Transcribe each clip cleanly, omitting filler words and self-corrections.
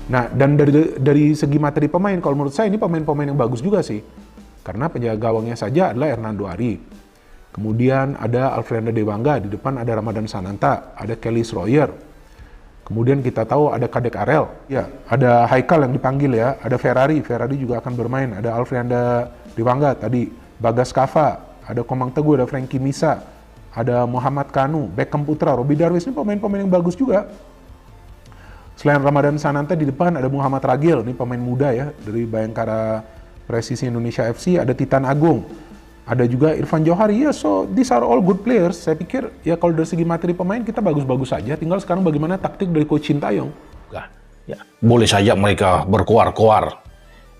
Nah, dan dari segi materi pemain, kalau menurut saya ini pemain-pemain yang bagus juga sih. Karena penjaga gawangnya saja adalah Hernando Ari. Kemudian ada Alfreda Dewangga, di depan ada Ramadan Sananta, ada Kelly Schroyer. Kemudian kita tahu ada Kadek Arel, ya, ada Haikal yang dipanggil ya, ada Ferrari juga akan bermain, ada Alfreda Dewangga tadi, Bagas Kava, ada Komang Teguh, ada Frankie Misa, ada Muhammad Kanu, Beckham Putra, Robbie Darwis, ini pemain-pemain yang bagus juga. Selain Ramadan Sananta di depan ada Muhammad Ragil, ini pemain muda ya dari Bayangkara Presisi Indonesia FC, ada Titan Agung, ada juga Irfan Johari. Ya, so these are all good players. Saya pikir ya kalau dari segi materi pemain kita bagus-bagus saja. Tinggal sekarang bagaimana taktik dari Coach Sintayong. Ya, boleh saja mereka berkoar-koar.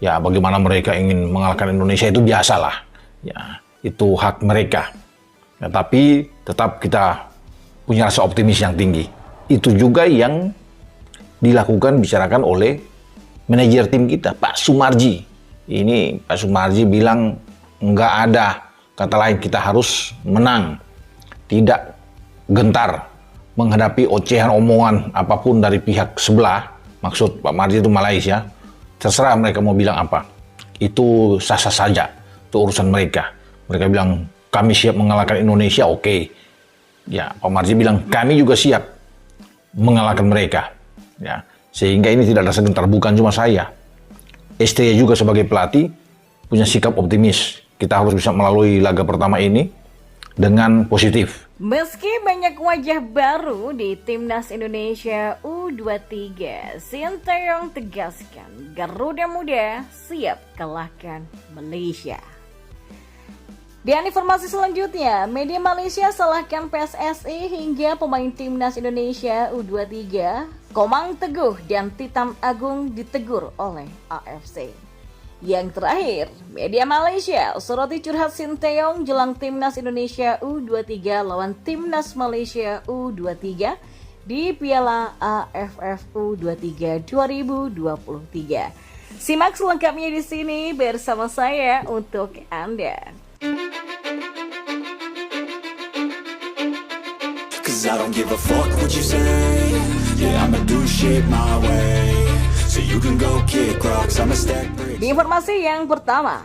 Ya, bagaimana mereka ingin mengalahkan Indonesia itu biasalah. Ya, itu hak mereka. Ya, tapi tetap kita punya rasa optimis yang tinggi. Itu juga yang dilakukan, bicarakan oleh manajer tim kita, Pak Sumarji. Ini Pak Sumarji bilang nggak ada kata lain, kita harus menang, tidak gentar menghadapi ocehan omongan apapun dari pihak sebelah. Maksud Pak Marji itu Malaysia, terserah mereka mau bilang apa, itu sah-sah saja, itu urusan mereka. Mereka bilang kami siap mengalahkan Indonesia, oke. Ya, Pak Marji bilang kami juga siap mengalahkan mereka. Ya, sehingga ini tidak ada segentar, bukan cuma saya. STY juga sebagai pelatih punya sikap optimis. Kita harus bisa melalui laga pertama ini dengan positif. Meski banyak wajah baru di Timnas Indonesia U23, Sintayong tegaskan Garuda Muda siap kalahkan Malaysia. Dan informasi selanjutnya, media Malaysia salahkan PSSI hingga pemain Timnas Indonesia U23, Komang Teguh dan Titan Agung ditegur oleh AFC. Yang terakhir, media Malaysia soroti curhat Sintayong jelang Timnas Indonesia U23 lawan Timnas Malaysia U23 di Piala AFF U23 2023. Simak selengkapnya di sini bersama saya untuk Anda. Cause I don't give a fuck what you say. Yeah, I'ma do shit my way. So you can go kick rocks, I'ma stack bricks. Di informasi yang pertama,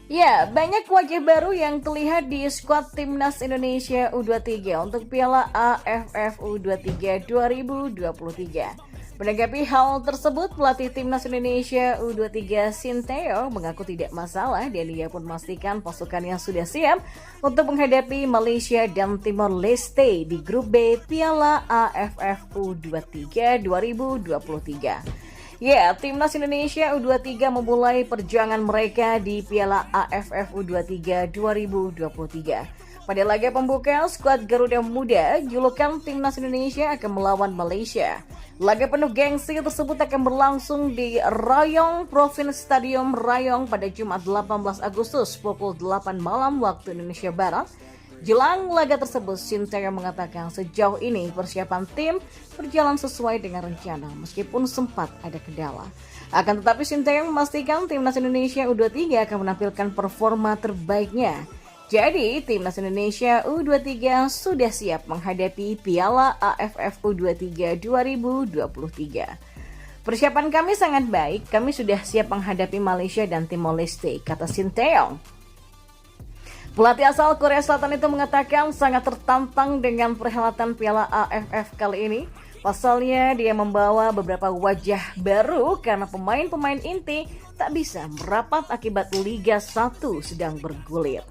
ya, banyak wajah baru yang terlihat di skuad Timnas Indonesia U23 untuk Piala AFF U23 2023. Menanggapi hal tersebut, pelatih Timnas Indonesia U23 Sintayong mengaku tidak masalah dan ia pun memastikan pasukannya sudah siap untuk menghadapi Malaysia dan Timor Leste di grup B Piala AFF U23 2023. Ya, Timnas Indonesia U23 memulai perjuangan mereka di Piala AFF U23 2023. Pada laga pembuka, skuad Garuda Muda, julukan Timnas Indonesia akan melawan Malaysia. Laga penuh gengsi tersebut akan berlangsung di Rayong Province Stadium Rayong pada Jumat 18 Agustus pukul 8 malam waktu Indonesia Barat. Jelang laga tersebut, Sintayong mengatakan sejauh ini persiapan tim berjalan sesuai dengan rencana meskipun sempat ada kendala. Akan tetapi Sintayong memastikan Timnas Indonesia U23 akan menampilkan performa terbaiknya. Jadi, Timnas Indonesia U23 sudah siap menghadapi Piala AFF U23 2023. Persiapan kami sangat baik, kami sudah siap menghadapi Malaysia dan Timor Leste, kata Sintayong. Pelatih asal Korea Selatan itu mengatakan sangat tertantang dengan perhelatan Piala AFF kali ini. Pasalnya dia membawa beberapa wajah baru karena pemain-pemain inti tak bisa merapat akibat Liga 1 sedang bergulir.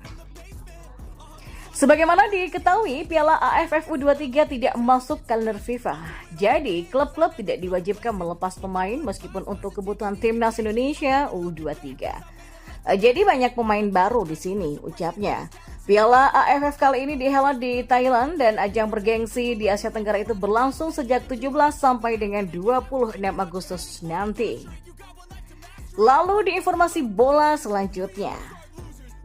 Sebagaimana diketahui, Piala AFF U23 tidak masuk kalender FIFA. Jadi, klub-klub tidak diwajibkan melepas pemain meskipun untuk kebutuhan Timnas Indonesia U23. Jadi banyak pemain baru di sini, ucapnya. Piala AFF kali ini dihelat di Thailand dan ajang bergengsi di Asia Tenggara itu berlangsung sejak 17 sampai dengan 26 Agustus nanti. Lalu di informasi bola selanjutnya.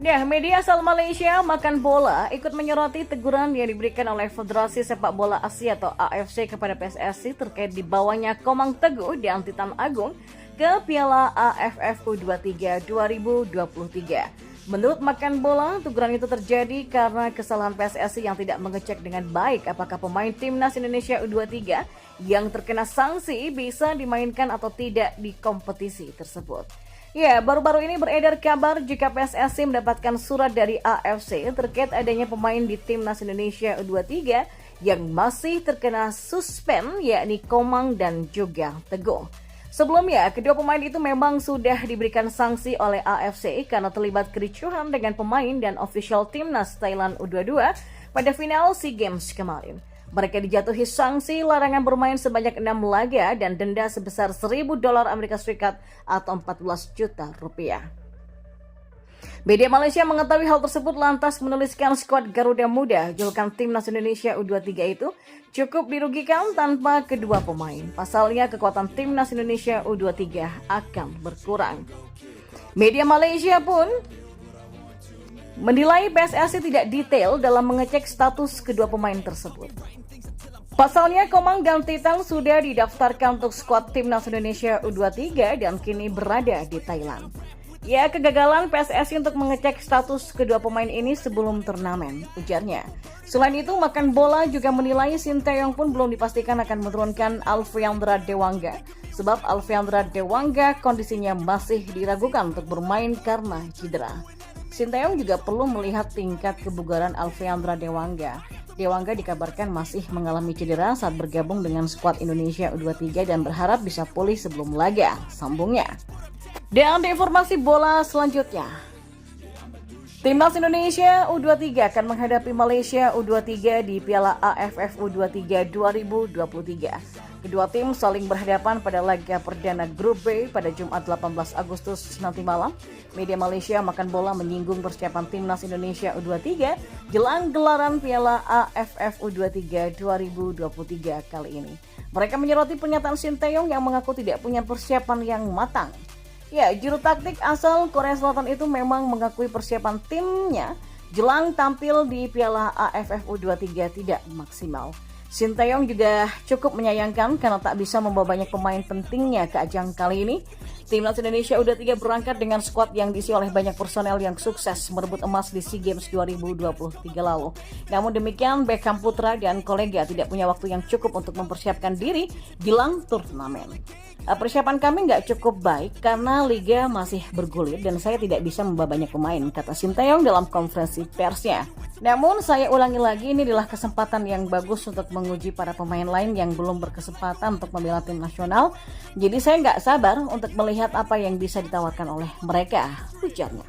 Nah, media asal Malaysia Makan Bola ikut menyoroti teguran yang diberikan oleh Federasi Sepak Bola Asia atau AFC kepada PSSI terkait dibawanya Komang Teguh dan Titan Agung ke Piala AFF U23 2023. Menurut Makan Bola, teguran itu terjadi karena kesalahan PSSI yang tidak mengecek dengan baik apakah pemain Timnas Indonesia U23 yang terkena sanksi bisa dimainkan atau tidak di kompetisi tersebut. Ya, baru-baru ini beredar kabar jika PSSI mendapatkan surat dari AFC terkait adanya pemain di Timnas Indonesia U23 yang masih terkena suspend, yakni Komang dan juga Teguh. Sebelumnya, kedua pemain itu memang sudah diberikan sanksi oleh AFC karena terlibat kericuhan dengan pemain dan official Timnas Thailand U22 pada final SEA Games kemarin. Mereka dijatuhi sanksi larangan bermain sebanyak 6 laga dan denda sebesar $1.000 Amerika Serikat atau 14 juta rupiah. Media Malaysia mengetahui hal tersebut lantas menuliskan skuad Garuda Muda julukan Timnas Indonesia U23 itu cukup dirugikan tanpa kedua pemain. Pasalnya kekuatan Timnas Indonesia U23 akan berkurang. Media Malaysia pun menilai PSSI tidak detail dalam mengecek status kedua pemain tersebut. Pasalnya Komang dan Titan sudah didaftarkan untuk skuad Timnas Indonesia U23 dan kini berada di Thailand. Ya, kegagalan PSSI untuk mengecek status kedua pemain ini sebelum turnamen, ujarnya. Selain itu, Makan Bola juga menilai Sinteyong pun belum dipastikan akan menurunkan Alfeandra Dewangga. Sebab Alfeandra Dewangga kondisinya masih diragukan untuk bermain karena cedera. Sinteyong juga perlu melihat tingkat kebugaran Alfeandra Dewangga. Dewangga dikabarkan masih mengalami cedera saat bergabung dengan skuad Indonesia U23 dan berharap bisa pulih sebelum laga, sambungnya. Dan di informasi bola selanjutnya, Timnas Indonesia U23 akan menghadapi Malaysia U23 di Piala AFF U23 2023. Kedua tim saling berhadapan pada laga perdana Grup B pada Jumat 18 Agustus nanti malam. Media Malaysia Makan Bola menyinggung persiapan Timnas Indonesia U23 jelang gelaran Piala AFF U23 2023 kali ini. Mereka menyoroti pernyataan Sinteyong yang mengaku tidak punya persiapan yang matang. Ya, juru taktik asal Korea Selatan itu memang mengakui persiapan timnya jelang tampil di Piala AFF U23 tidak maksimal. Sinteyong juga cukup menyayangkan karena tak bisa membawa banyak pemain pentingnya ke ajang kali ini. Timnas Indonesia U23 berangkat dengan skuad yang diisi oleh banyak personel yang sukses merebut emas di SEA Games 2023 lalu. Namun demikian, Beckham Putra dan kolega tidak punya waktu yang cukup untuk mempersiapkan diri jelang turnamen. Persiapan kami nggak cukup baik karena liga masih bergulir dan saya tidak bisa membawa banyak pemain, kata Sinteyong dalam konferensi persnya. Namun saya ulangi lagi, ini adalah kesempatan yang bagus untuk menguji para pemain lain yang belum berkesempatan untuk membela tim nasional. Jadi saya nggak sabar untuk melihat apa yang bisa ditawarkan oleh mereka, ujarnya.